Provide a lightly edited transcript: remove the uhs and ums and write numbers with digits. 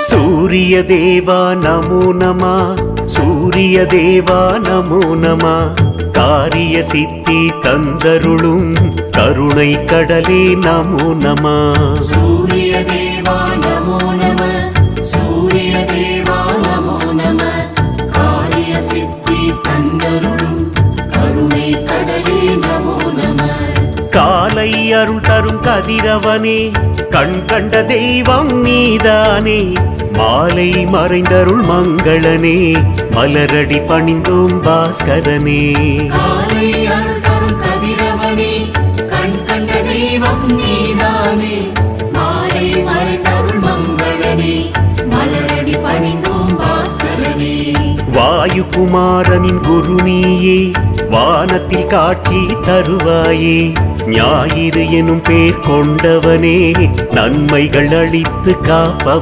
சூரிய தேவா நமோ நம, சூரிய தேவா நமோ நம, காரிய சித்தி தந்தருளும் கருணை கடலே நமோ நம. சூரிய தேவா நமோ நம, சூரிய தேவா நமோ நம, காரிய சித்தி தந்தருளும் கருணை கடலே நமோ நம. காலை அருள் தரும் கதிரவனே, கண் கண்ட தெய்வம் நீதானே, மாலை மறைந்தருள் மங்களனே, மலரடி பணிந்தோம் பாஸ்கரனே. காலை அருள் தரும் கதிரவனே, கண் கண்ட தெய்வம் நீதானே, மாலை மறைந்தருள் மங்களனே, மலரடி பணிந்தோம் பாஸ்கரனே. வாயு குமாரனின் குரு நீயே, வானத்தில் காட்சி தருவாயே, ஞாயிறு எனும் பேர் கொண்டவனே, நன்மைகள் அளித்து காப்பவனே.